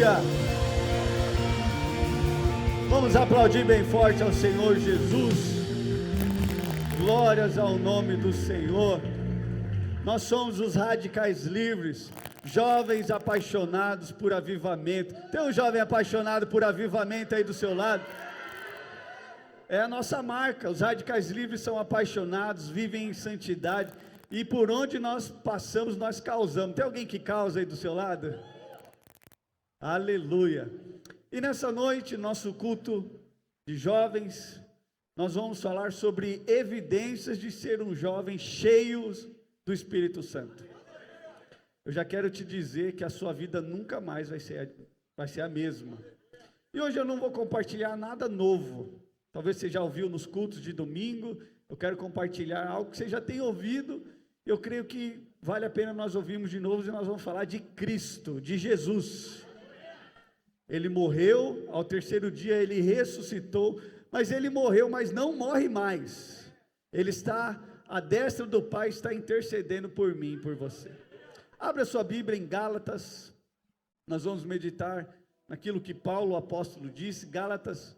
Aleluia! Vamos aplaudir bem forte ao Senhor Jesus. Glórias ao nome do Senhor. Nós somos os Radicais Livres, jovens apaixonados por avivamento. Tem um jovem apaixonado por avivamento aí do seu lado? É a nossa marca. Os Radicais Livres são apaixonados, vivem em santidade, e por onde nós passamos, nós causamos. Tem alguém que causa aí do seu lado? Aleluia! E nessa noite, nosso culto de jovens, nós vamos falar sobre evidências de ser um jovem cheio do Espírito Santo. Eu já quero te dizer que a sua vida nunca mais vai ser a mesma. E hoje eu não vou compartilhar nada novo. Talvez você já ouviu nos cultos de domingo. Eu quero compartilhar algo que você já tem ouvido. Eu creio que vale a pena nós ouvirmos de novo, e nós vamos falar de Cristo, de Jesus. Ele morreu, ao terceiro dia ele ressuscitou, mas ele morreu, mas não morre mais. Ele está à destra do Pai, está intercedendo por mim e por você. Abra sua Bíblia em Gálatas, nós vamos meditar naquilo que Paulo, o apóstolo, disse. Gálatas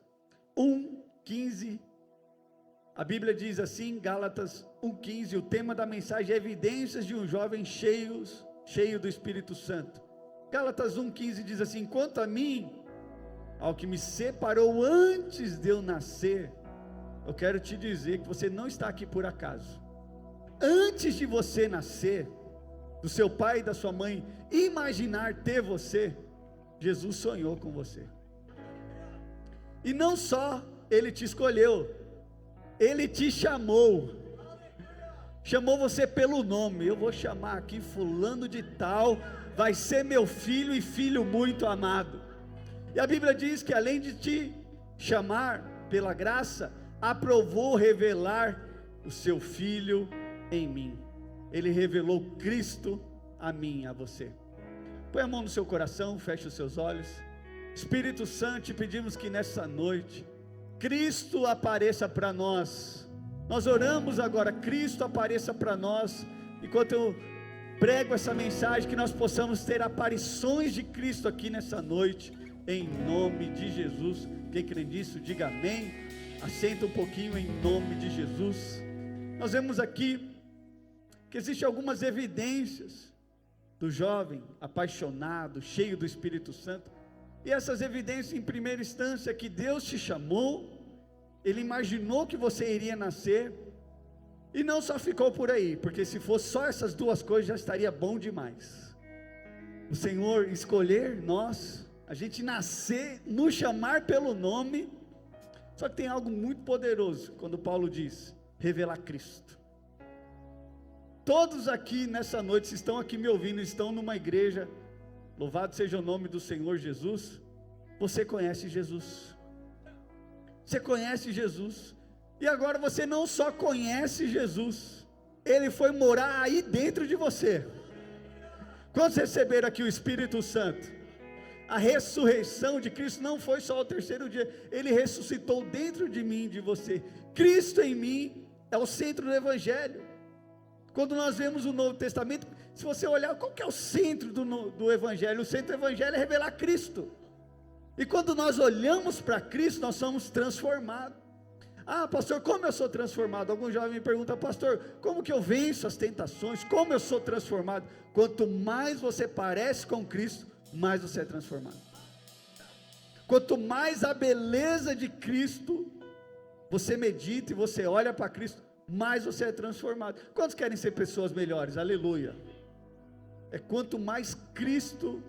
1:15, a Bíblia diz assim, Gálatas 1:15, o tema da mensagem é evidências de um jovem cheio do Espírito Santo. Gálatas 1:15 diz assim: quanto a mim, ao que me separou antes de eu nascer, eu quero te dizer que você não está aqui por acaso. Antes de você nascer, do seu pai e da sua mãe imaginar ter você, Jesus sonhou com você. E não só Ele te escolheu, Ele te chamou. Chamou você pelo nome. Eu vou chamar aqui fulano de tal, vai ser meu filho e filho muito amado. E a Bíblia diz que além de te chamar pela graça, aprovou revelar o seu filho em mim. Ele revelou Cristo a mim, a você. Põe a mão no seu coração, feche os seus olhos. Espírito Santo, te pedimos que nessa noite Cristo apareça para nós. Nós oramos agora, Cristo apareça para nós. Enquanto eu prego essa mensagem, que nós possamos ter aparições de Cristo aqui nessa noite, em nome de Jesus. Quem crê nisso, diga amém. Assenta um pouquinho, em nome de Jesus. Nós vemos aqui que existem algumas evidências do jovem apaixonado, cheio do Espírito Santo. E essas evidências, em primeira instância, que Deus te chamou, Ele imaginou que você iria nascer, e não só ficou por aí, porque se fosse só essas duas coisas, já estaria bom demais. O Senhor escolher nós, a gente nascer, nos chamar pelo nome. Só que tem algo muito poderoso, quando Paulo diz, revelar Cristo. Todos aqui nessa noite, se estão aqui me ouvindo, estão numa igreja, louvado seja o nome do Senhor Jesus, você conhece Jesus. Você conhece Jesus. E agora você não só conhece Jesus, Ele foi morar aí dentro de você. Quando receberam aqui o Espírito Santo, a ressurreição de Cristo não foi só ao terceiro dia, Ele ressuscitou dentro de mim e de você. Cristo em mim é o centro do Evangelho. Quando nós vemos o Novo Testamento, se você olhar, qual que é o centro do Evangelho? O centro do Evangelho é revelar Cristo. E quando nós olhamos para Cristo, nós somos transformados. Ah, pastor, como eu sou transformado? Algum jovem me pergunta, pastor, como que eu venço as tentações? Como eu sou transformado? Quanto mais você parece com Cristo, mais você é transformado. Quanto mais a beleza de Cristo você medita e você olha para Cristo, mais você é transformado. Quantos querem ser pessoas melhores? Aleluia. É quanto mais Cristo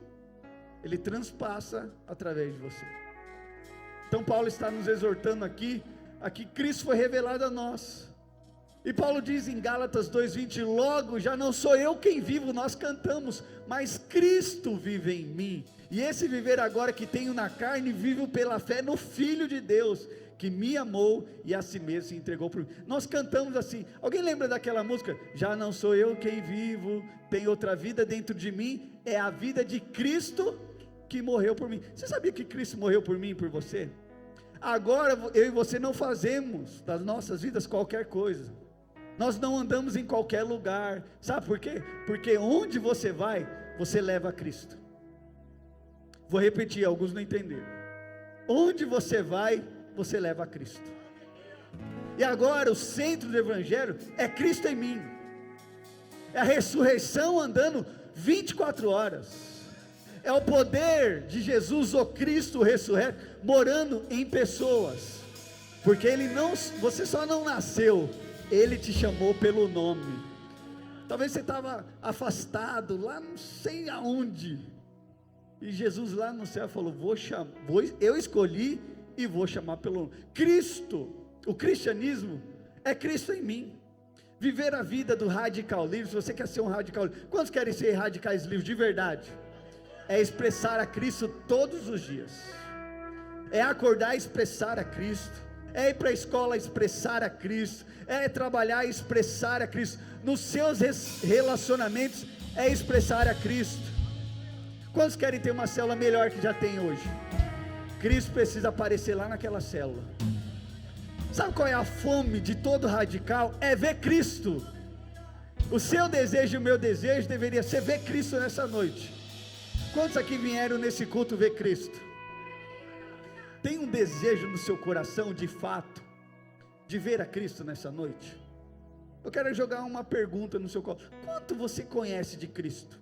Ele transpassa através de você. Então Paulo está nos exortando aqui Cristo foi revelado a nós. E Paulo diz em Gálatas 2:20, logo já não sou eu quem vivo, nós cantamos, mas Cristo vive em mim, e esse viver agora que tenho na carne, vivo pela fé no Filho de Deus, que me amou e a si mesmo se entregou por mim. Nós cantamos assim. Alguém lembra daquela música? Já não sou eu quem vivo, tem outra vida dentro de mim, é a vida de Cristo que morreu por mim. Você sabia que Cristo morreu por mim e por você? Agora eu e você não fazemos das nossas vidas qualquer coisa. Nós não andamos em qualquer lugar. Sabe por quê? Porque onde você vai, você leva a Cristo. Vou repetir, alguns não entenderam. Onde você vai, você leva a Cristo. E agora o centro do Evangelho é Cristo em mim. É a ressurreição andando 24 horas. É o poder de Jesus, o Cristo ressurreto, morando em pessoas. Porque você só não nasceu, Ele te chamou pelo nome. Talvez você estava afastado, lá não sei aonde. E Jesus lá no céu falou, eu escolhi e vou chamar pelo nome. Cristo, o cristianismo é Cristo em mim. Viver a vida do radical livre. Se você quer ser um radical livre, quantos querem ser radicais livres de verdade? É expressar a Cristo todos os dias. É acordar e expressar a Cristo. É ir para a escola expressar a Cristo. É trabalhar e expressar a Cristo. Nos seus relacionamentos é expressar a Cristo. Quantos querem ter uma célula melhor que já tem hoje? Cristo precisa aparecer lá naquela célula. Sabe qual é a fome de todo radical? É ver Cristo. O seu desejo e o meu desejo deveria ser ver Cristo nessa noite. Quantos aqui vieram nesse culto ver Cristo? Tem um desejo no seu coração, de fato, de ver a Cristo nessa noite? Eu quero jogar uma pergunta no seu coração. Quanto você conhece de Cristo?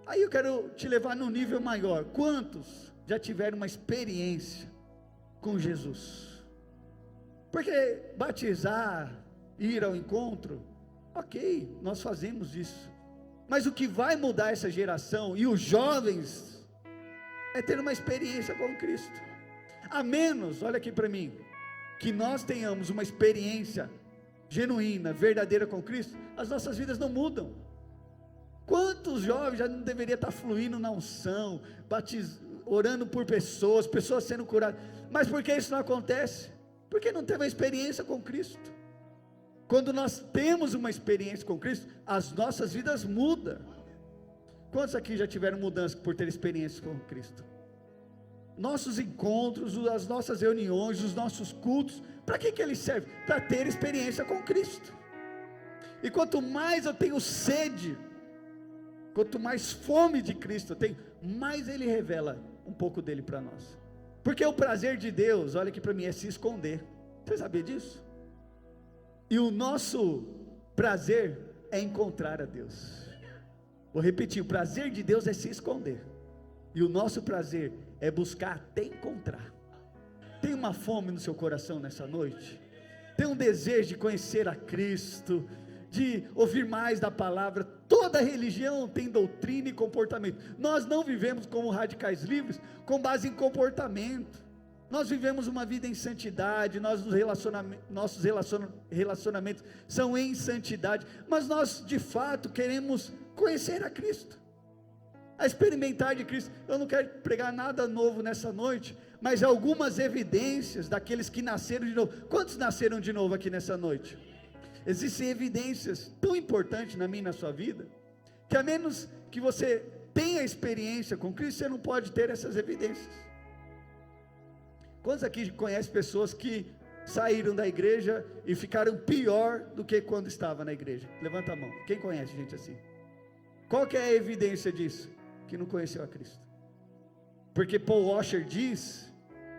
Aí eu quero te levar num nível maior. Quantos já tiveram uma experiência com Jesus? Porque batizar, ir ao encontro, ok, nós fazemos isso. Mas o que vai mudar essa geração e os jovens é ter uma experiência com Cristo. A menos, olha aqui para mim, que nós tenhamos uma experiência genuína, verdadeira com Cristo, as nossas vidas não mudam. Quantos jovens já não deveriam estar fluindo na unção, orando por pessoas sendo curadas, mas por que isso não acontece? Porque não teve uma experiência com Cristo. Quando nós temos uma experiência com Cristo, as nossas vidas mudam. Quantos aqui já tiveram mudança por ter experiência com Cristo? Nossos encontros, as nossas reuniões, os nossos cultos, para que eles servem? Para ter experiência com Cristo. E quanto mais eu tenho sede, quanto mais fome de Cristo eu tenho, mais Ele revela um pouco dele para nós. Porque o prazer de Deus, olha aqui para mim, é se esconder. Você sabia disso? E o nosso prazer é encontrar a Deus. Vou repetir, o prazer de Deus é se esconder. E o nosso prazer é buscar até encontrar. Tem uma fome no seu coração nessa noite? Tem um desejo de conhecer a Cristo, de ouvir mais da palavra? Toda religião tem doutrina e comportamento. Nós não vivemos como radicais livres com base em comportamento. Nós vivemos uma vida em santidade, nossos relacionamentos são em santidade, mas nós de fato queremos conhecer a Cristo, a experimentar de Cristo. Eu não quero pregar nada novo nessa noite, mas algumas evidências daqueles que nasceram de novo. Quantos nasceram de novo aqui nessa noite? Existem evidências tão importantes na minha e na sua vida, que a menos que você tenha experiência com Cristo, você não pode ter essas evidências. Quantos aqui conhecem pessoas que saíram da igreja e ficaram pior do que quando estava na igreja? Levanta a mão. Quem conhece gente assim? Qual que é a evidência disso? Que não conheceu a Cristo. Porque Paul Washer diz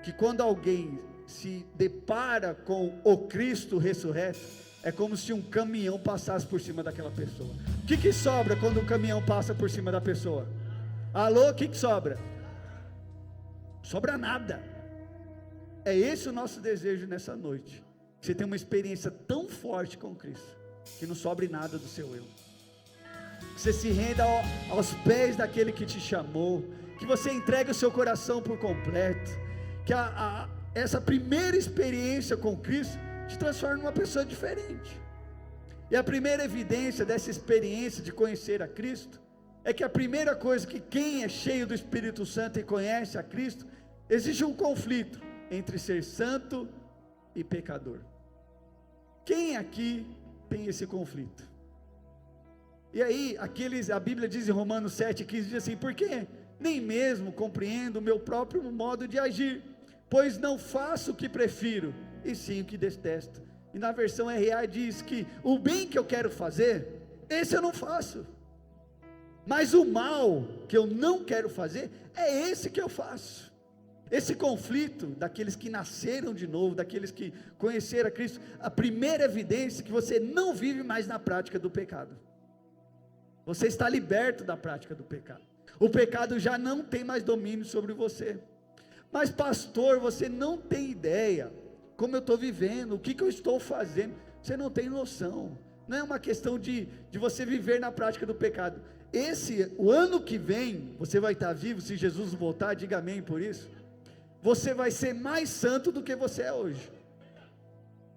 que quando alguém se depara com o Cristo ressurreto, é como se um caminhão passasse por cima daquela pessoa. O que sobra quando um caminhão passa por cima da pessoa? Alô, o que sobra? Sobra nada. É esse o nosso desejo nessa noite, que você tenha uma experiência tão forte com Cristo, que não sobre nada do seu eu, que você se renda aos pés daquele que te chamou, que você entregue o seu coração por completo, que essa primeira experiência com Cristo te transforme numa pessoa diferente. E a primeira evidência dessa experiência de conhecer a Cristo, é que a primeira coisa, que quem é cheio do Espírito Santo e conhece a Cristo, existe um conflito entre ser santo e pecador. Quem aqui tem esse conflito? E aí, a Bíblia diz em Romanos 7,15, diz assim: porque nem mesmo compreendo o meu próprio modo de agir, pois não faço o que prefiro, e sim o que detesto. E na versão RA diz que o bem que eu quero fazer, esse eu não faço. Mas o mal que eu não quero fazer, é esse que eu faço. Esse conflito daqueles que nasceram de novo, daqueles que conheceram a Cristo, a primeira evidência é que você não vive mais na prática do pecado. Você está liberto da prática do pecado. O pecado já não tem mais domínio sobre você. Mas pastor, você não tem ideia como eu estou vivendo, o que eu estou fazendo. Você não tem noção. Não é uma questão de você viver na prática do pecado. O ano que vem, você vai estar vivo, se Jesus voltar, diga amém por isso. Você vai ser mais santo do que você é hoje.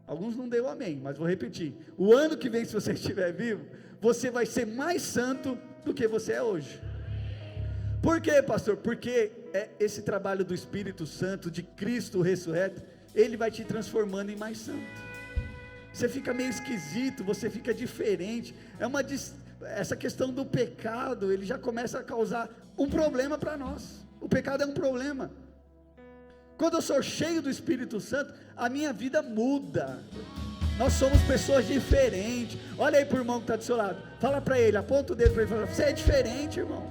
Alguns não deu amém, mas vou repetir. O ano que vem, se você estiver vivo, você vai ser mais santo do que você é hoje. Por quê, pastor? Porque esse trabalho do Espírito Santo, de Cristo ressurreto, ele vai te transformando em mais santo. Você fica meio esquisito, você fica diferente. Essa questão do pecado, ele já começa a causar um problema para nós. O pecado é um problema. Quando eu sou cheio do Espírito Santo, a minha vida muda. Nós somos pessoas diferentes. Olha aí para o irmão que está do seu lado. Fala para ele, aponta o dedo para ele e fala: você é diferente, irmão.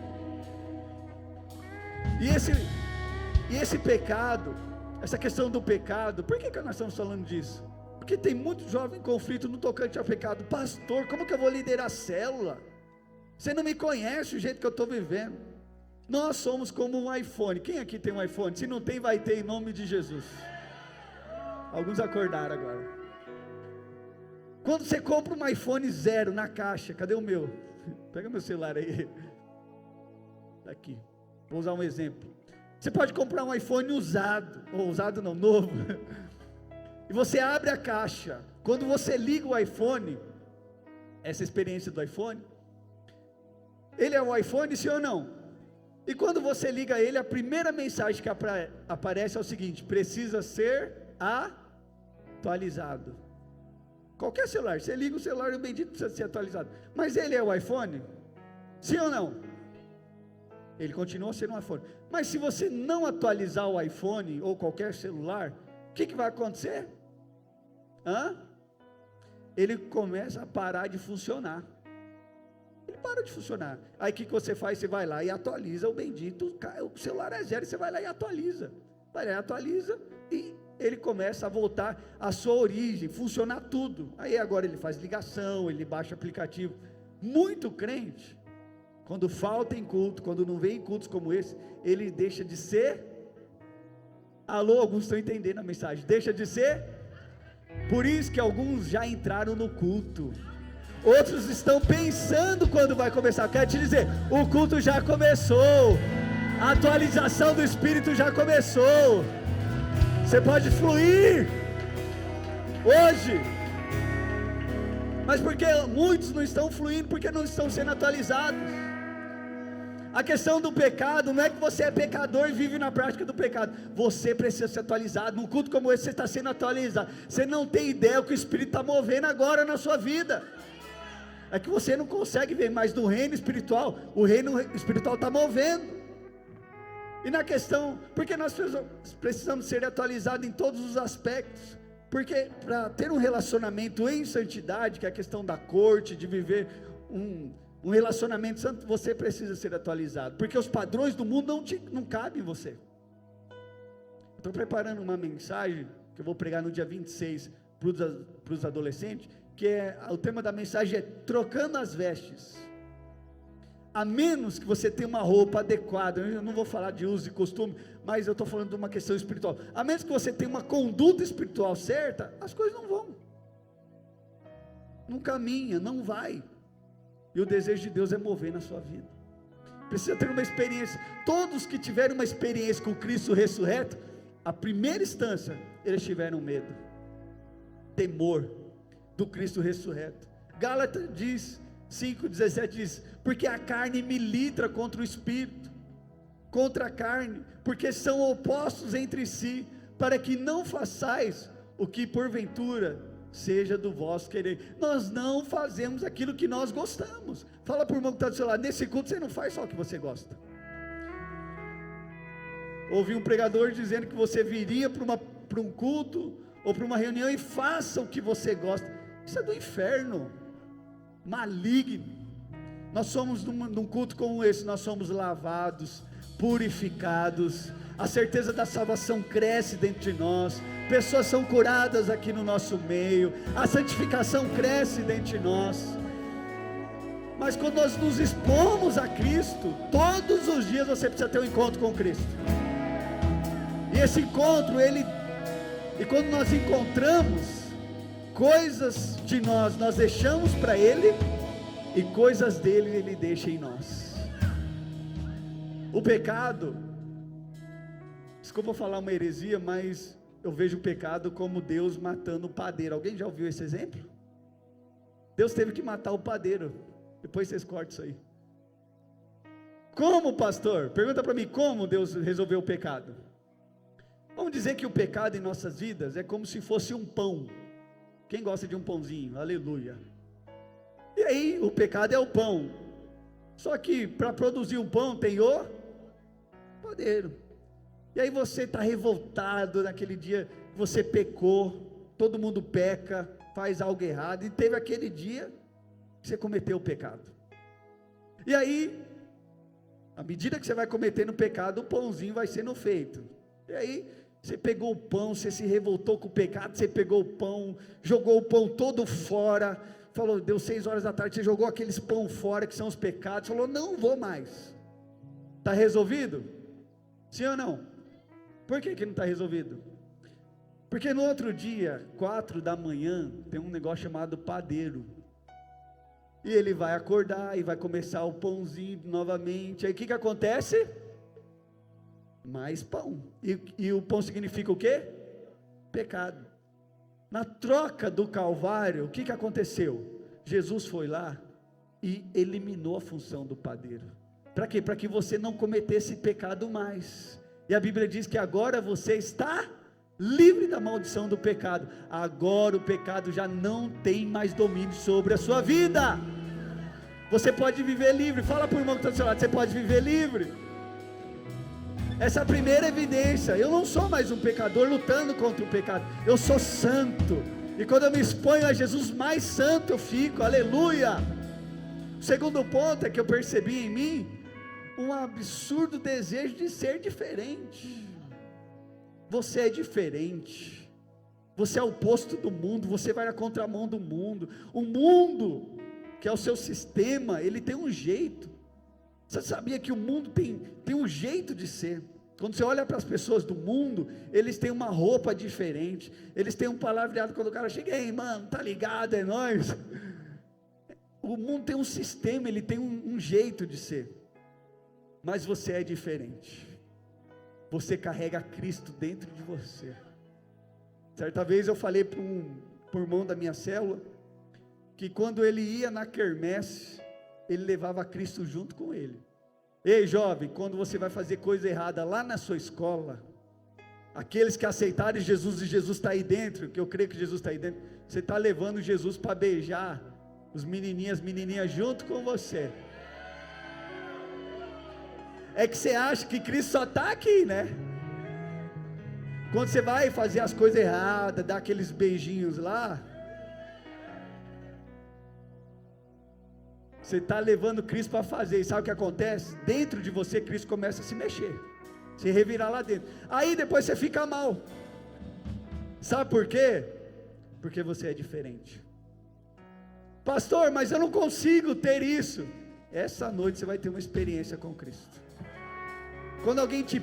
E esse pecado, essa questão do pecado, por que nós estamos falando disso? Porque tem muito jovem em conflito no tocante ao pecado. Pastor, como que eu vou liderar a célula? Você não me conhece o jeito que eu estou vivendo. Nós somos como um iPhone. Quem aqui tem um iPhone? Se não tem, vai ter, em nome de Jesus. Alguns acordaram agora. Quando você compra um iPhone 0 na caixa, cadê o meu? Pega meu celular aí. Aqui. Vou usar um exemplo. Você pode comprar um iPhone usado, ou usado não, novo. E você abre a caixa. Quando você liga o iPhone, essa experiência do iPhone, ele é o iPhone, sim ou não? E quando você liga ele, a primeira mensagem que aparece é o seguinte: precisa ser atualizado. Qualquer celular, você liga o celular e o bendito precisa ser atualizado. Mas ele é o iPhone? Sim ou não? Ele continua sendo um iPhone. Mas se você não atualizar o iPhone ou qualquer celular, o que vai acontecer? Ele começa a parar de funcionar. Ele para de funcionar. Aí o que você faz? Você vai lá e atualiza o bendito. O celular é 0, você vai lá e atualiza. Vai lá e atualiza e ele começa a voltar à sua origem, funcionar tudo. Aí agora ele faz ligação, ele baixa aplicativo. Muito crente, quando falta em culto, quando não vem em cultos como esse, ele deixa de ser. Alô, alguns estão entendendo a mensagem. Deixa de ser. Por isso que alguns já entraram no culto. Outros estão pensando quando vai começar. Quero te dizer, o culto já começou. A atualização do Espírito já começou. Você pode fluir hoje. Mas porque muitos não estão fluindo? Porque não estão sendo atualizados. A questão do pecado não é que você é pecador e vive na prática do pecado. Você precisa ser atualizado. Num culto como esse você está sendo atualizado. Você não tem ideia o que o Espírito está movendo agora na sua vida. É que você não consegue ver mais do reino espiritual. O reino espiritual está movendo. E na questão, porque nós precisamos ser atualizados em todos os aspectos. Porque para ter um relacionamento em santidade, que é a questão da corte, de viver um relacionamento santo, você precisa ser atualizado. Porque os padrões do mundo não cabem em você. Estou preparando uma mensagem, que eu vou pregar no dia 26 para os adolescentes, que o tema da mensagem é trocando as vestes. A menos que você tenha uma roupa adequada, eu não vou falar de uso e costume, mas eu estou falando de uma questão espiritual. A menos que você tenha uma conduta espiritual certa, as coisas não vão. Não caminha, não vai. E o desejo de Deus é mover na sua vida. Precisa ter uma experiência. Todos que tiveram uma experiência com Cristo ressurreto, a primeira instância, eles tiveram medo, temor do Cristo ressurreto. Gálatas 5:17 diz: porque a carne milita contra o Espírito, contra a carne, porque são opostos entre si, para que não façais o que porventura seja do vosso querer. Nós não fazemos aquilo que nós gostamos. Fala para o irmão que está do seu lado: nesse culto você não faz só o que você gosta. Ouvi um pregador dizendo que você viria para um culto ou para uma reunião e faça o que você gosta. Isso é do inferno, maligno. Nós somos num culto como esse, nós somos lavados, purificados, a certeza da salvação cresce dentro de nós, pessoas são curadas aqui no nosso meio, a santificação cresce dentro de nós. Mas quando nós nos expomos a Cristo, todos os dias você precisa ter um encontro com Cristo. E esse encontro, e quando nós encontramos, coisas de nós deixamos para Ele, e coisas dele Ele deixa em nós. O pecado, desculpa falar uma heresia, mas eu vejo o pecado como Deus matando o padeiro. Alguém já ouviu esse exemplo? Deus teve que matar o padeiro. Depois vocês cortam isso aí. Como, pastor? Pergunta para mim, como Deus resolveu o pecado? Vamos dizer que o pecado em nossas vidas é como se fosse um pão. Quem gosta de um pãozinho? Aleluia. E aí, o pecado é o pão. Só que para produzir um pão tem o padeiro. E aí você está revoltado naquele dia, você pecou, todo mundo peca, faz algo errado, e teve aquele dia que você cometeu o pecado. E aí, à medida que você vai cometendo o pecado, o pãozinho vai sendo feito. E aí, você pegou o pão, você se revoltou com o pecado, você pegou o pão, jogou o pão todo fora, falou, deu 6 horas da tarde, você jogou aqueles pão fora, que são os pecados, falou, não vou mais. Está resolvido? Sim ou não? Por que não está resolvido? Porque no outro dia, 4 da manhã, tem um negócio chamado padeiro, e ele vai acordar, e vai começar o pãozinho novamente, aí o que acontece? Mais pão, e o pão significa o quê? Pecado. Na troca do Calvário, o que aconteceu? Jesus foi lá e eliminou a função do padeiro. Para quê? Para que você não cometesse pecado mais. E a Bíblia diz que agora você está livre da maldição do pecado. Agora o pecado já não tem mais domínio sobre a sua vida. Você pode viver livre. Fala para o irmão que está do seu lado, você pode viver livre. Essa é a primeira evidência. Eu não sou mais um pecador lutando contra o pecado, eu sou santo, e quando eu me exponho a Jesus, mais santo eu fico, aleluia. O segundo ponto é que eu percebi em mim um absurdo desejo de ser diferente. Você é diferente, você é o oposto do mundo, você vai na contramão do mundo. O mundo, que é o seu sistema, ele tem um jeito. Você sabia que o mundo tem um jeito de ser? Quando você olha para as pessoas do mundo, eles têm uma roupa diferente, eles têm um palavreado. Quando o cara chega, ei mano, tá ligado, é nóis. O mundo tem um sistema, ele tem um jeito de ser, mas você é diferente. Você carrega Cristo dentro de você. Certa vez eu falei para um irmão da minha célula, que quando ele ia na quermesse, ele levava Cristo junto com ele. Ei jovem, quando você vai fazer coisa errada lá na sua escola, aqueles que aceitaram Jesus, e Jesus está aí dentro, que eu creio que Jesus está aí dentro, você está levando Jesus para beijar os menininhos, as menininhas junto com você. É que você acha que Cristo só está aqui, né? Quando você vai fazer as coisas erradas, dar aqueles beijinhos lá, você está levando Cristo para fazer, e sabe o que acontece? Dentro de você, Cristo começa a se mexer, se revirar lá dentro, aí depois você fica mal. Sabe por quê? Porque você é diferente. Pastor, mas eu não consigo ter isso. Essa noite você vai ter uma experiência com Cristo. Quando alguém te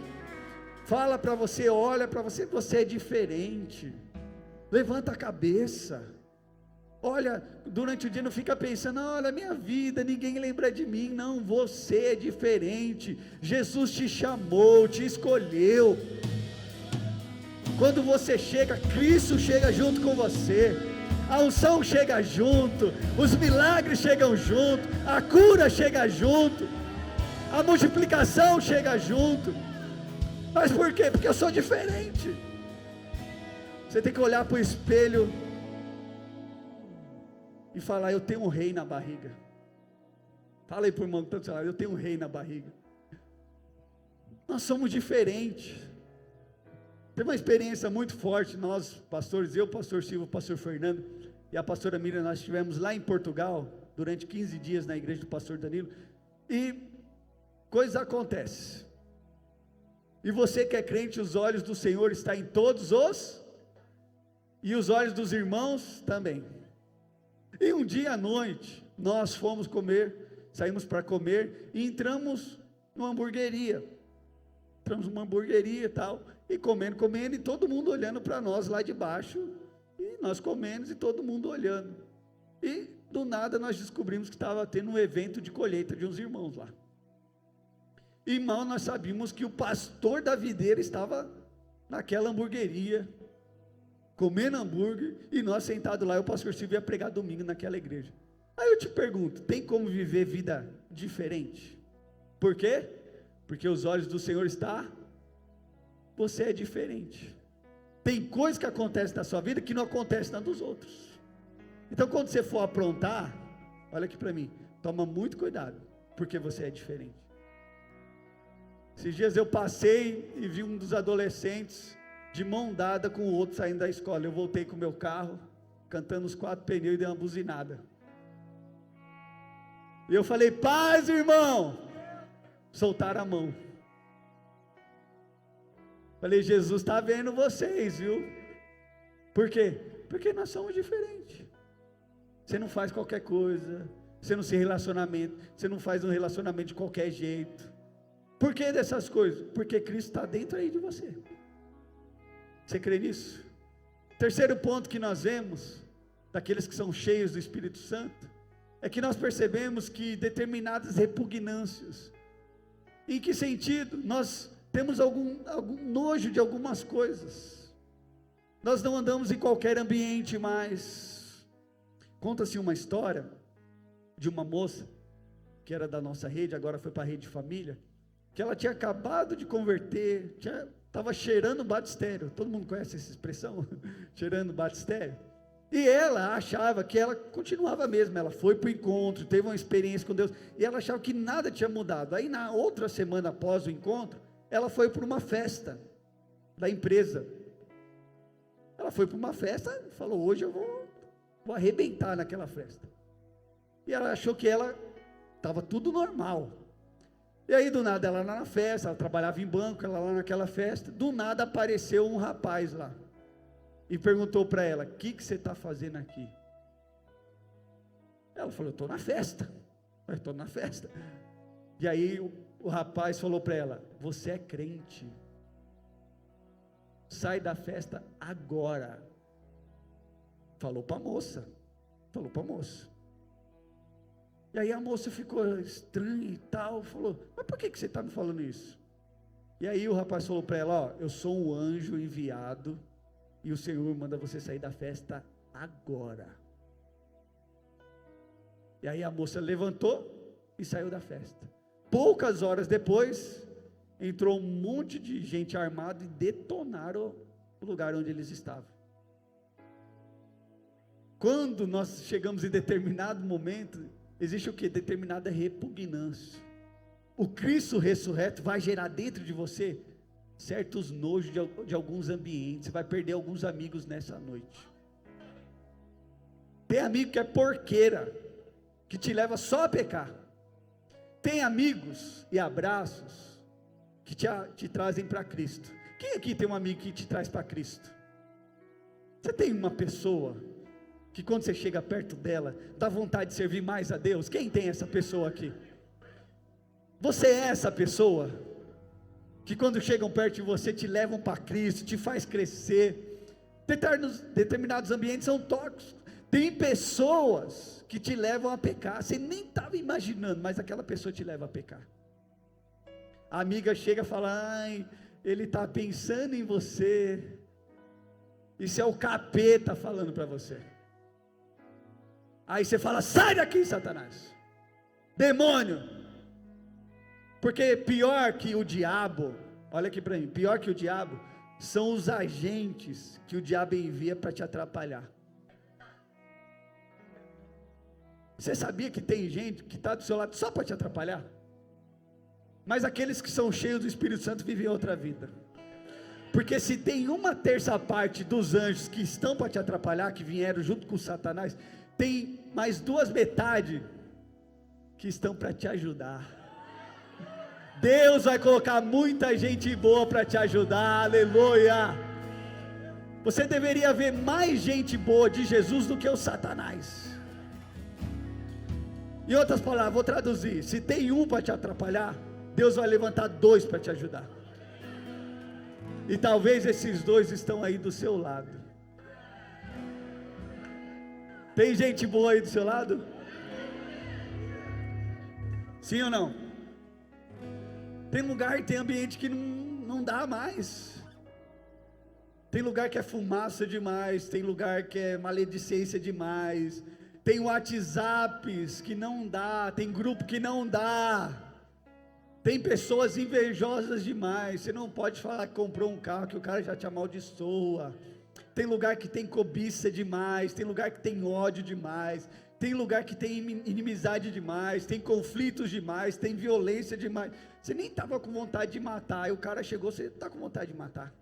fala para você, olha para você, você é diferente. Levanta a cabeça. Olha, durante o dia não fica pensando, olha minha vida, ninguém lembra de mim. Não, você é diferente. Jesus te chamou, te escolheu. Quando você chega, Cristo chega junto com você, a unção chega junto, os milagres chegam junto, a cura chega junto, a multiplicação chega junto. Mas por quê? Porque eu sou diferente. Você tem que olhar para o espelho e falar, eu tenho um rei na barriga. Fala aí para o irmão que está do seu lado, eu tenho um rei na barriga. Nós somos diferentes. Teve uma experiência muito forte, nós pastores, eu, pastor Silva, pastor Fernando e a pastora Miriam, nós estivemos lá em Portugal durante 15 dias na igreja do pastor Danilo, e coisas acontecem. E você que é crente, os olhos do Senhor estão em todos e os olhos dos irmãos também. E um dia à noite, nós fomos comer, saímos para comer, e entramos numa hamburgueria, e tal, e comendo, e todo mundo olhando para nós lá de baixo, e nós comendo, e todo mundo olhando, e do nada nós descobrimos que estava tendo um evento de colheita de uns irmãos lá, e mal nós sabíamos que o pastor da videira estava naquela hamburgueria, comendo hambúrguer, e nós sentados lá, e o pastor Silvio ia pregar domingo naquela igreja. Aí eu te pergunto, tem como viver vida diferente? Por quê? Porque os olhos do Senhor estão, você é diferente. Tem coisas que acontecem na sua vida que não acontecem na dos outros. Então quando você for aprontar, olha aqui para mim, toma muito cuidado, porque você é diferente. Esses dias eu passei e vi um dos adolescentes de mão dada com o outro saindo da escola. Eu voltei com o meu carro, cantando os 4 pneus e dei uma buzinada. E eu falei, paz, irmão. Soltaram a mão. Falei, Jesus está vendo vocês, viu? Por quê? Porque nós somos diferentes. Você não faz qualquer coisa, você não se relacionamento, você não faz um relacionamento de qualquer jeito. Por que dessas coisas? Porque Cristo está dentro aí de você. Você crê nisso? Terceiro ponto que nós vemos, daqueles que são cheios do Espírito Santo, é que nós percebemos que determinadas repugnâncias, em que sentido? Nós temos algum nojo de algumas coisas, nós não andamos em qualquer ambiente mais. Conta-se uma história, de uma moça, que era da nossa rede, agora foi para a rede de família, que ela tinha acabado de converter, estava cheirando batistério. Todo mundo conhece essa expressão? Cheirando batistério. E ela achava que ela continuava mesmo, ela foi para o encontro, teve uma experiência com Deus, e ela achava que nada tinha mudado. Aí na outra semana após o encontro, ela foi para uma festa da empresa. Ela foi para uma festa, falou, hoje eu vou arrebentar naquela festa. E ela achou que ela estava tudo normal. E aí do nada ela lá na festa, ela trabalhava em banco, ela lá naquela festa, do nada apareceu um rapaz lá, e perguntou para ela, o que você está fazendo aqui? Ela falou, eu estou na festa. Eu estou na festa. E aí o rapaz falou para ela, você é crente, sai da festa agora. Falou para a moça. E aí a moça ficou estranha e tal, falou, mas por que você está me falando isso? E aí o rapaz falou para ela, ó, eu sou um anjo enviado, e o Senhor manda você sair da festa agora. E aí a moça levantou e saiu da festa. Poucas horas depois, entrou um monte de gente armada e detonaram o lugar onde eles estavam. Quando nós chegamos em determinado momento, existe o que? Determinada repugnância. O Cristo ressurreto vai gerar dentro de você certos nojos de alguns ambientes. Você vai perder alguns amigos nessa noite. Tem amigo que é porqueira, que te leva só a pecar. Tem amigos e abraços que te trazem para Cristo. Quem aqui tem um amigo que te traz para Cristo? Você tem uma pessoa que quando você chega perto dela, dá vontade de servir mais a Deus? Quem tem essa pessoa aqui? Você é essa pessoa que quando chegam perto de você, te levam para Cristo, te faz crescer. Determinados ambientes são tóxicos. Tem pessoas que te levam a pecar, você nem estava imaginando, mas aquela pessoa te leva a pecar. A amiga chega e fala, ai, ele está pensando em você. Isso é o capeta falando para você. Aí você fala, sai daqui, Satanás, demônio. Porque pior que o diabo, olha aqui para mim, pior que o diabo, são os agentes que o diabo envia para te atrapalhar. Você sabia que tem gente que está do seu lado só para te atrapalhar? Mas aqueles que são cheios do Espírito Santo vivem outra vida. Porque se tem uma terça parte dos anjos que estão para te atrapalhar, que vieram junto com Satanás, tem mais duas metades que estão para te ajudar. Deus vai colocar muita gente boa para te ajudar, aleluia. Você deveria ver mais gente boa de Jesus do que o Satanás. Em outras palavras, vou traduzir: se tem um para te atrapalhar, Deus vai levantar dois para te ajudar. E talvez esses dois estão aí do seu lado. Tem gente boa aí do seu lado? Sim ou não? Tem lugar, tem ambiente que não dá mais. Tem lugar que é fumaça demais, tem lugar que é maledicência demais, tem WhatsApps que não dá, tem grupo que não dá, tem pessoas invejosas demais. Você não pode falar que comprou um carro que o cara já te amaldiçoa. Tem lugar que tem cobiça demais, tem lugar que tem ódio demais, tem lugar que tem inimizade demais, tem conflitos demais, tem violência demais. Você nem estava com vontade de matar, aí o cara chegou, você está com vontade de matar.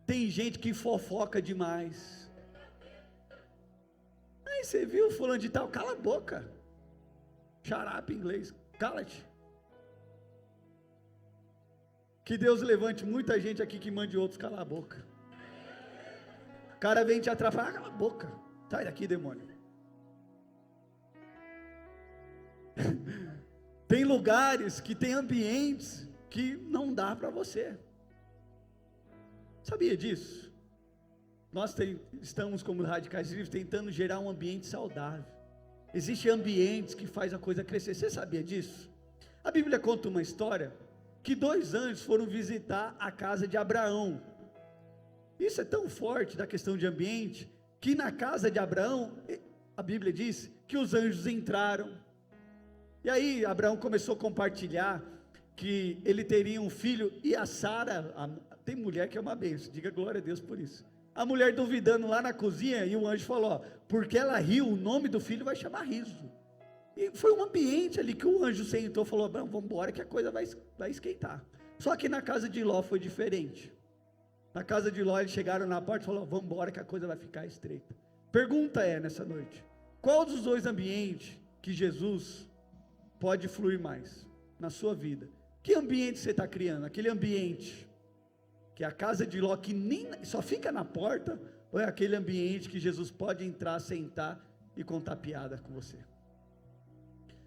Tem gente que fofoca demais. Aí você viu fulano de tal, cala a boca. Shut up em inglês, cala-te. Que Deus levante muita gente aqui que mande outros calar a boca. O cara vem te atrapalhar, cala a boca. Sai daqui, demônio. Tem lugares que tem ambientes que não dá para você. Sabia disso? Nós estamos como Radicais Livres tentando gerar um ambiente saudável. Existem ambientes que faz a coisa crescer. Você sabia disso? A Bíblia conta uma história que 2 anjos foram visitar a casa de Abraão. Isso é tão forte da questão de ambiente, que na casa de Abraão, a Bíblia diz que os anjos entraram. E aí Abraão começou a compartilhar que ele teria um filho, e a Sara, tem mulher que é uma bênção, diga glória a Deus por isso. A mulher duvidando lá na cozinha, e o anjo falou: ó, porque ela riu, o nome do filho vai chamar Riso. E foi um ambiente ali que o anjo sentou e falou: vamos embora que a coisa vai esquentar. Só que na casa de Ló foi diferente. Na casa de Ló eles chegaram na porta e falaram: vamos embora que a coisa vai ficar estreita. Pergunta é nessa noite: qual dos dois ambientes que Jesus pode fluir mais na sua vida? Que ambiente você está criando? Aquele ambiente que é a casa de Ló, que nem só fica na porta, ou é aquele ambiente que Jesus pode entrar, sentar e contar piada com você?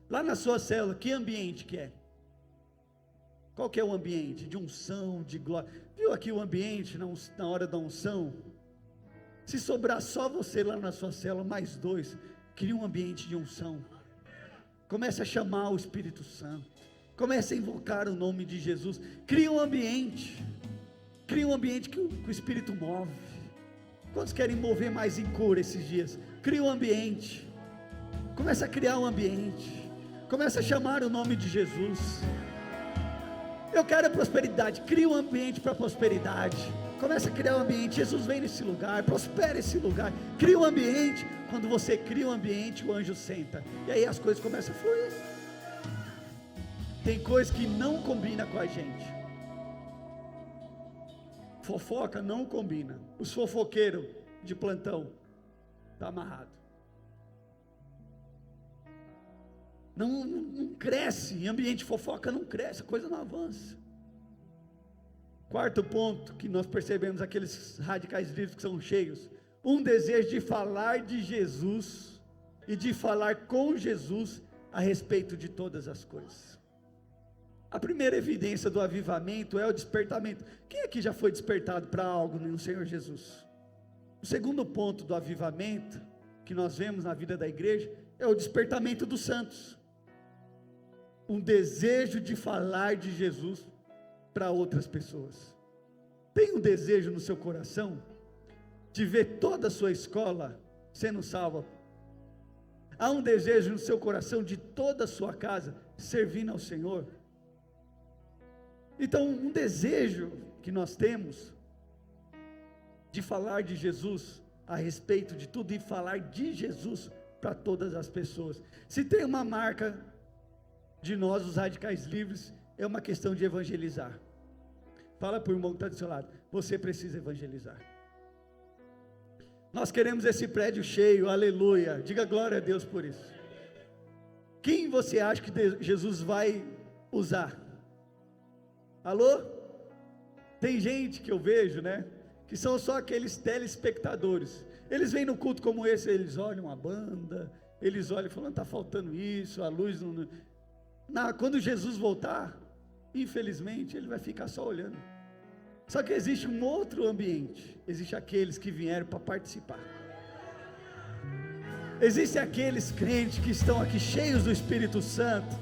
Lá na sua célula, que ambiente que é? Qual que é o ambiente? De unção, de glória. Viu aqui o ambiente na hora da unção? Se sobrar só você lá na sua célula, mais 2, cria um ambiente de unção. Comece a chamar o Espírito Santo. Comece a invocar o nome de Jesus. Cria um ambiente. Cria um ambiente que o Espírito move. Quantos querem mover mais em cura esses dias? Cria um ambiente. Comece a criar um ambiente. Comece a chamar o nome de Jesus. Eu quero a prosperidade. Cria um ambiente para prosperidade. Comece a criar um ambiente. Jesus vem nesse lugar, prospera esse lugar. Cria um ambiente. Quando você cria um ambiente, o anjo senta. E aí as coisas começam a fluir. Tem coisa que não combina com a gente. Fofoca não combina. Os fofoqueiros de plantão está amarrado. Não cresce. Em ambiente de fofoca não cresce, a coisa não avança. 4º ponto que nós percebemos, aqueles radicais livres que são cheios, um desejo de falar de Jesus e de falar com Jesus a respeito de todas as coisas. A primeira evidência do avivamento é o despertamento. Quem aqui já foi despertado para algo no Senhor Jesus? O segundo ponto do avivamento que nós vemos na vida da igreja é o despertamento dos santos. Um desejo de falar de Jesus para outras pessoas. Tem um desejo no seu coração de ver toda a sua escola sendo salva? Há um desejo no seu coração de toda a sua casa servindo ao Senhor? Então, um desejo que nós temos de falar de Jesus a respeito de tudo e falar de Jesus para todas as pessoas. Se tem uma marca de nós, os radicais livres, é uma questão de evangelizar. Fala para o irmão que está do seu lado: você precisa evangelizar. Nós queremos esse prédio cheio, aleluia. Diga glória a Deus por isso. Quem você acha que Jesus vai usar? Alô? Tem gente que eu vejo, né? Que são só aqueles telespectadores. Eles vêm no culto como esse, eles olham a banda, eles olham falando, está faltando isso, a luz não... Quando Jesus voltar, infelizmente, ele vai ficar só olhando. Só que existe um outro ambiente. Existe aqueles que vieram para participar. Existem aqueles crentes que estão aqui cheios do Espírito Santo,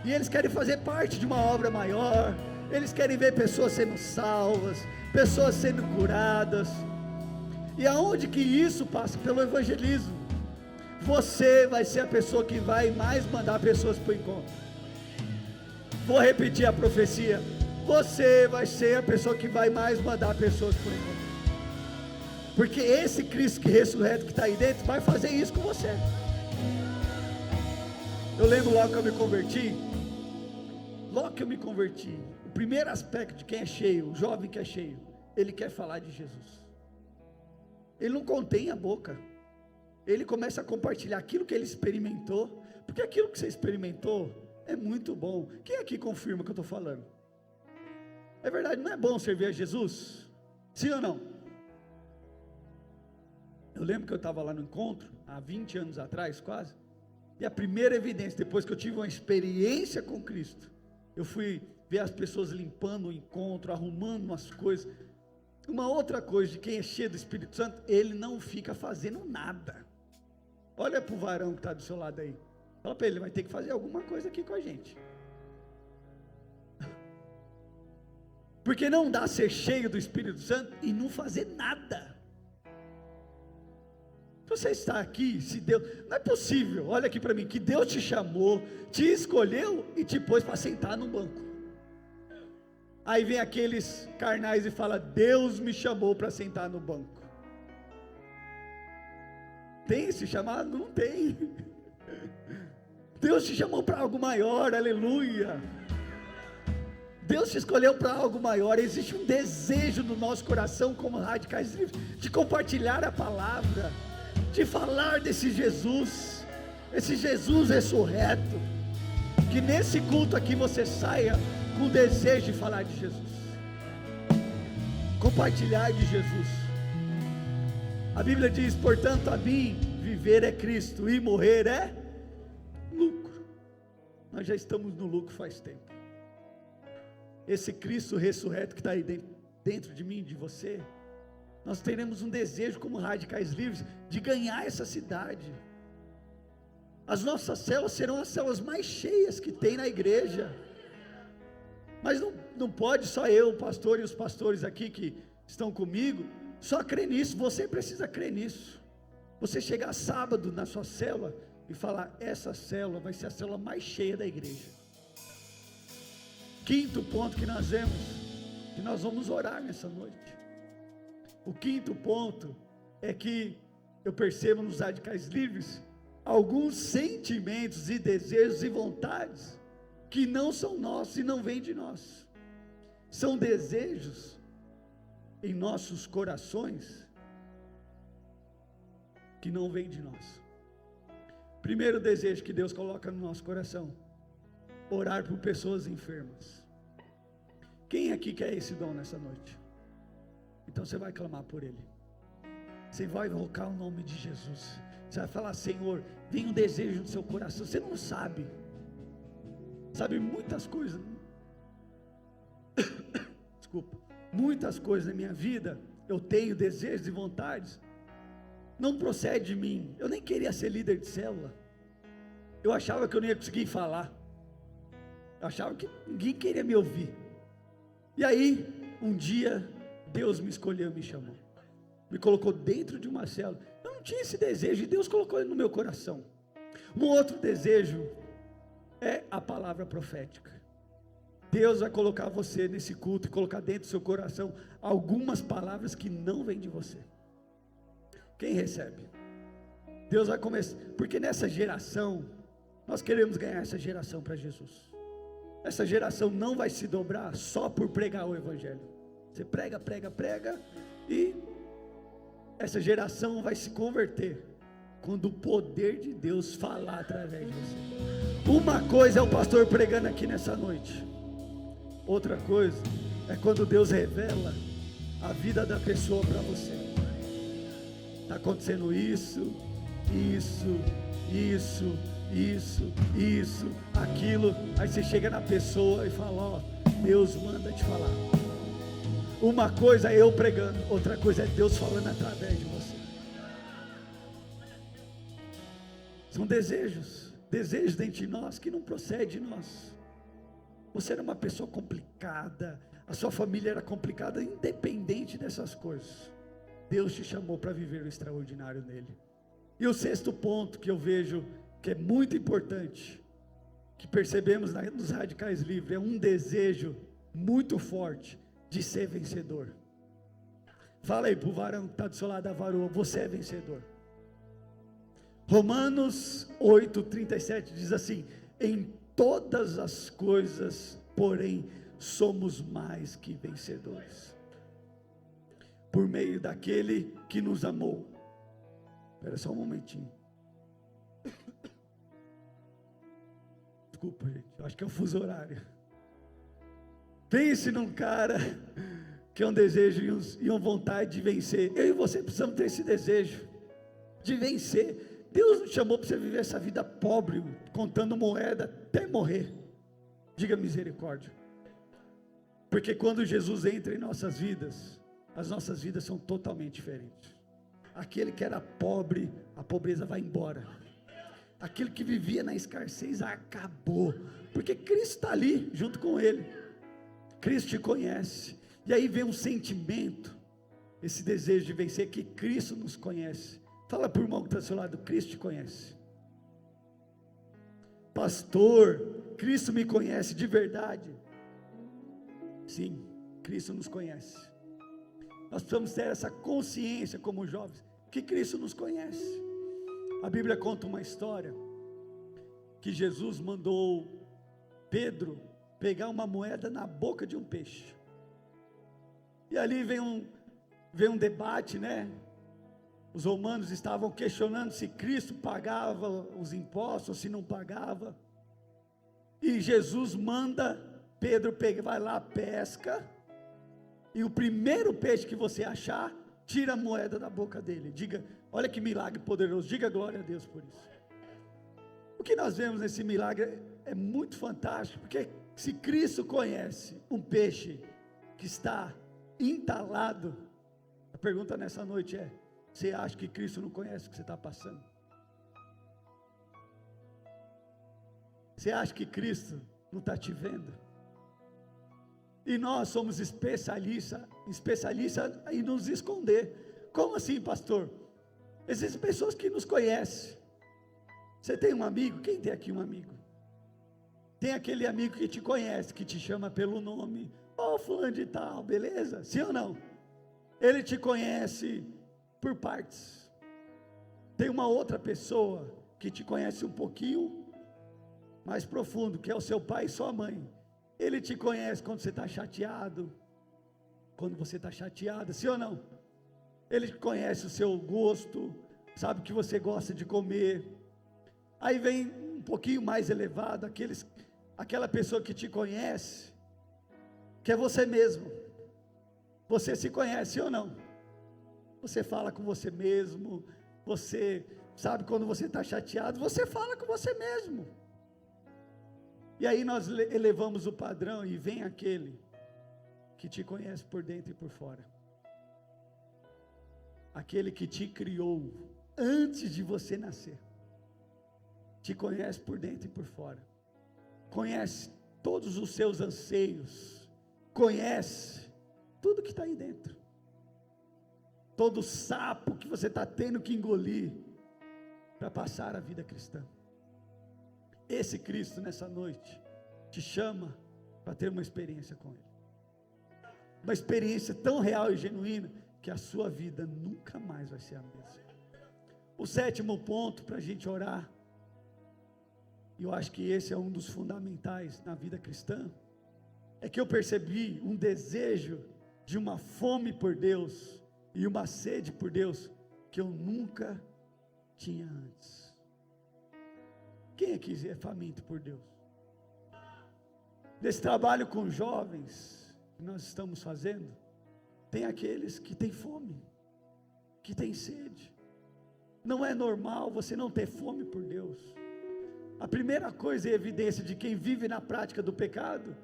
e eles querem fazer parte de uma obra maior. Eles querem ver pessoas sendo salvas, pessoas sendo curadas. E aonde que isso passa? Pelo evangelismo. Você vai ser a pessoa que vai mais mandar pessoas para o encontro. Vou repetir a profecia. Você vai ser a pessoa que vai mais mandar pessoas para o encontro. Porque esse Cristo que ressurreto que está aí dentro vai fazer isso com você. Eu lembro logo que eu me converti. O primeiro aspecto de quem é cheio, o jovem que é cheio, ele quer falar de Jesus. Ele não contém a boca. Ele começa a compartilhar aquilo que ele experimentou. Porque aquilo que você experimentou é muito bom. Quem aqui confirma o que eu estou falando? É verdade, não é bom servir a Jesus? Sim ou não? Eu lembro que eu estava lá no encontro, há 20 anos atrás quase, e a primeira evidência, depois que eu tive uma experiência com Cristo, eu fui ver as pessoas limpando o encontro, arrumando umas coisas. Uma outra coisa de quem é cheio do Espírito Santo, ele não fica fazendo nada. Olha para o varão que está do seu lado aí, fala para ele vai ter que fazer alguma coisa aqui com a gente. Porque não dá ser cheio do Espírito Santo e não fazer nada. Você está aqui, se Deus, não é possível, olha aqui para mim, que Deus te chamou, te escolheu e te pôs para sentar no banco. Aí vem aqueles carnais e fala, Deus me chamou para sentar no banco. Tem esse chamado? Não tem. Deus te chamou para algo maior, aleluia. Deus te escolheu para algo maior. Existe um desejo no nosso coração, como Radicais Livres, de compartilhar a palavra, de falar desse Jesus, esse Jesus ressurreto. Que nesse culto aqui você saia com o desejo de falar de Jesus, compartilhar de Jesus. A Bíblia diz, portanto, a mim viver é Cristo e morrer é lucro. Nós já estamos no lucro faz tempo. Esse Cristo ressurreto que está aí dentro de mim, de você, nós teremos um desejo como Radicais Livres de ganhar essa cidade. As nossas células serão as células mais cheias que tem na igreja. Mas não pode só eu, o pastor e os pastores aqui que estão comigo, só crer nisso. Você precisa crer nisso. Você chegar sábado na sua célula e falar, essa célula vai ser a célula mais cheia da igreja. Quinto ponto que nós vemos, que nós vamos orar nessa noite. O quinto ponto é que eu percebo nos Radicais Livres alguns sentimentos e desejos e vontades que não são nossos e não vêm de nós. São desejos em nossos corações que não vêm de nós. Primeiro desejo que Deus coloca no nosso coração: orar por pessoas enfermas. Quem aqui quer esse dom nessa noite? Então você vai clamar por ele. Você vai invocar o nome de Jesus. Você vai falar, Senhor, vem um desejo no seu coração. Você não sabe muitas coisas. Desculpa. Muitas coisas na minha vida eu tenho desejos e vontades. Não procede de mim. Eu nem queria ser líder de célula. Eu achava que eu não ia conseguir falar. Eu achava que ninguém queria me ouvir. E aí, um dia, Deus me escolheu, me chamou. Me colocou dentro de uma célula. Eu não tinha esse desejo e Deus colocou ele no meu coração. Um outro desejo é a palavra profética. Deus vai colocar você nesse culto e colocar dentro do seu coração algumas palavras que não vêm de você. Quem recebe? Deus vai começar, porque nessa geração, nós queremos ganhar essa geração para Jesus. Essa geração não vai se dobrar só por pregar o Evangelho. Você prega, prega, prega e essa geração vai se converter quando o poder de Deus falar através de você. Uma coisa é o pastor pregando aqui nessa noite, outra coisa é quando Deus revela a vida da pessoa para você. Está acontecendo isso, aquilo. Aí você chega na pessoa e fala: ó, Deus manda te falar. Uma coisa é eu pregando, outra coisa é Deus falando através de você. São desejos dentro de nós que não procedem de nós. Você era uma pessoa complicada, a sua família era complicada, independente dessas coisas, Deus te chamou para viver o extraordinário nele. E o sexto ponto que eu vejo que é muito importante, que percebemos nos Radicais Livres, é um desejo muito forte de ser vencedor. Fala aí para o varão que está do seu lado da varoa: você é vencedor. Romanos 8:37 diz assim: em todas as coisas, porém, somos mais que vencedores, por meio daquele que nos amou. Espera só um momentinho. Desculpa, gente, eu acho que é o fuso horário. Pense num cara que é um desejo e uma vontade de vencer. Eu e você precisamos ter esse desejo de vencer. Deus nos chamou para você viver essa vida pobre, contando moeda até morrer. Diga misericórdia. Porque quando Jesus entra em nossas vidas, as nossas vidas são totalmente diferentes. Aquele que era pobre, a pobreza vai embora. Aquele que vivia na escassez acabou, porque Cristo está ali junto com ele. Cristo te conhece. E aí vem um sentimento, esse desejo de vencer, que Cristo nos conhece. Fala para o irmão que está ao seu lado: Cristo te conhece. Pastor, Cristo me conhece de verdade. Sim, Cristo nos conhece. Nós precisamos ter essa consciência como jovens, que Cristo nos conhece. A Bíblia conta uma história, que Jesus mandou Pedro pegar uma moeda na boca de um peixe. E ali vem um debate, né? Os romanos estavam questionando se Cristo pagava os impostos, ou se não pagava. E Jesus manda Pedro pegar, vai lá, pesca, e o primeiro peixe que você achar, tira a moeda da boca dele. Diga, olha que milagre poderoso, diga glória a Deus por isso. O que nós vemos nesse milagre é muito fantástico, porque se Cristo conhece um peixe que está entalado, a pergunta nessa noite é: você acha que Cristo não conhece o que você está passando? Você acha que Cristo não está te vendo? E nós somos especialistas em nos esconder. Como assim, pastor? Existem pessoas que nos conhecem. Você tem um amigo? Quem tem aqui um amigo? Tem aquele amigo que te conhece, que te chama pelo nome: ô fulano de tal, beleza? Sim ou não? Ele te conhece por partes. Tem uma outra pessoa que te conhece um pouquinho mais profundo, que é o seu pai e sua mãe. Ele te conhece quando você está chateado, quando você está chateada, sim ou não? Ele conhece o seu gosto, sabe o que você gosta de comer. Aí vem um pouquinho mais elevado, aquela pessoa que te conhece, que é você mesmo. Você se conhece, sim ou não? Você fala com você mesmo, você sabe quando você está chateado, você fala com você mesmo. E aí nós elevamos o padrão e vem aquele que te conhece por dentro e por fora. Aquele que te criou antes de você nascer. Te conhece por dentro e por fora. Conhece todos os seus anseios. Conhece tudo que está aí dentro. Todo sapo que você está tendo que engolir para passar a vida cristã. Esse Cristo nessa noite te chama para ter uma experiência com Ele. Uma experiência tão real e genuína que a sua vida nunca mais vai ser a mesma. O sétimo ponto para a gente orar, e eu acho que esse é um dos fundamentais na vida cristã, é que eu percebi um desejo de uma fome por Deus e uma sede por Deus que eu nunca tinha antes. Quem aqui é faminto por Deus? Nesse trabalho com jovens que nós estamos fazendo, tem aqueles que têm fome, que têm sede. Não é normal você não ter fome por Deus. A primeira coisa é a evidência de quem vive na prática do pecado,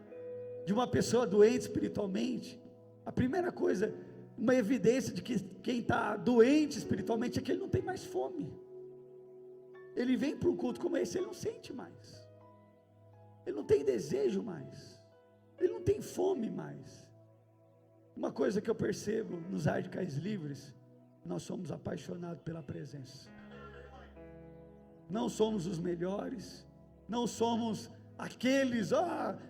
de uma pessoa doente espiritualmente. A primeira coisa, uma evidência de que quem está doente espiritualmente é que ele não tem mais fome. Ele vem para um culto como esse, ele não sente mais, ele não tem desejo mais, ele não tem fome mais. Uma coisa que eu percebo nos radicais livres, nós somos apaixonados pela presença. Não somos os melhores, não somos aqueles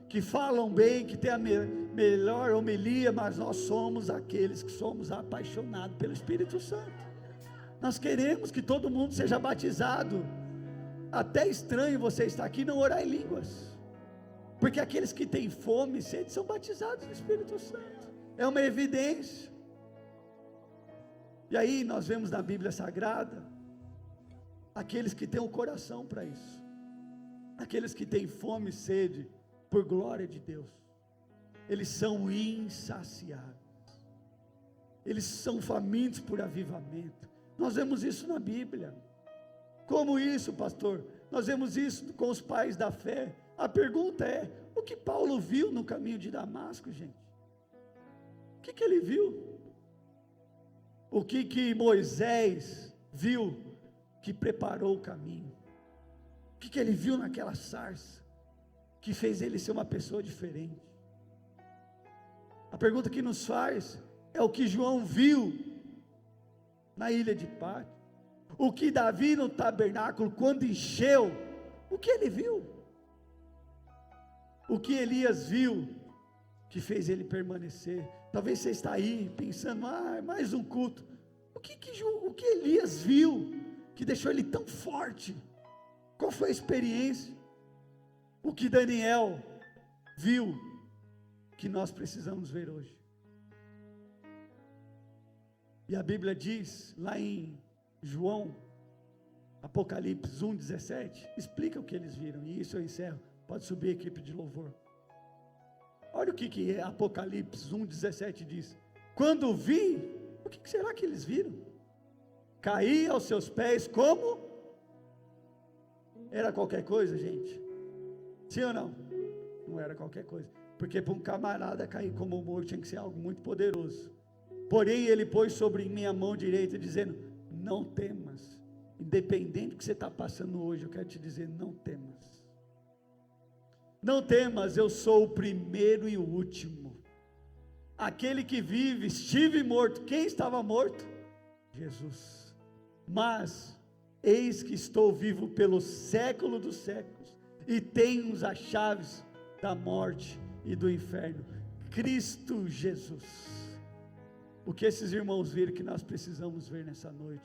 que falam bem, que tem a melhor homilia, mas nós somos aqueles que somos apaixonados pelo Espírito Santo. Nós queremos que todo mundo seja batizado. Até estranho você estar aqui e não orar em línguas, porque aqueles que têm fome e sede são batizados no Espírito Santo. É uma evidência. E aí nós vemos na Bíblia Sagrada aqueles que têm o coração para isso, aqueles que têm fome e sede por glória de Deus. Eles são insaciáveis, eles são famintos por avivamento. Nós vemos isso na Bíblia. Como isso, pastor? Nós vemos isso com os pais da fé. A pergunta é: o que Paulo viu no caminho de Damasco, gente? O que ele viu? O que Moisés viu que preparou o caminho? O que ele viu naquela sarça que fez ele ser uma pessoa diferente? A pergunta que nos faz é o que João viu na ilha de Pátmos, o que Davi no tabernáculo, quando encheu, o que ele viu? O que Elias viu que fez ele permanecer? Talvez você está aí pensando: é mais um culto. O que Elias viu que deixou ele tão forte? Qual foi a experiência? O que Daniel viu que nós precisamos ver hoje? E a Bíblia diz lá em João, Apocalipse 1:17, explica o que eles viram, e isso eu encerro. Pode subir a equipe de louvor. Olha o que Apocalipse 1:17 diz: quando vi, o que será que eles viram? Caí aos seus pés como? Era qualquer coisa, gente? Sim ou não? Não era qualquer coisa, porque para um camarada cair como morto tinha que ser algo muito poderoso. Porém ele pôs sobre minha mão direita, dizendo: não temas. Independente do que você está passando hoje, eu quero te dizer: não temas. Não temas, eu sou o primeiro e o último, aquele que vive. Estive morto. Quem estava morto? Jesus. Mas eis que estou vivo pelo século dos séculos, e tenho as chaves da morte e do inferno. Cristo Jesus. O que esses irmãos viram que nós precisamos ver nessa noite?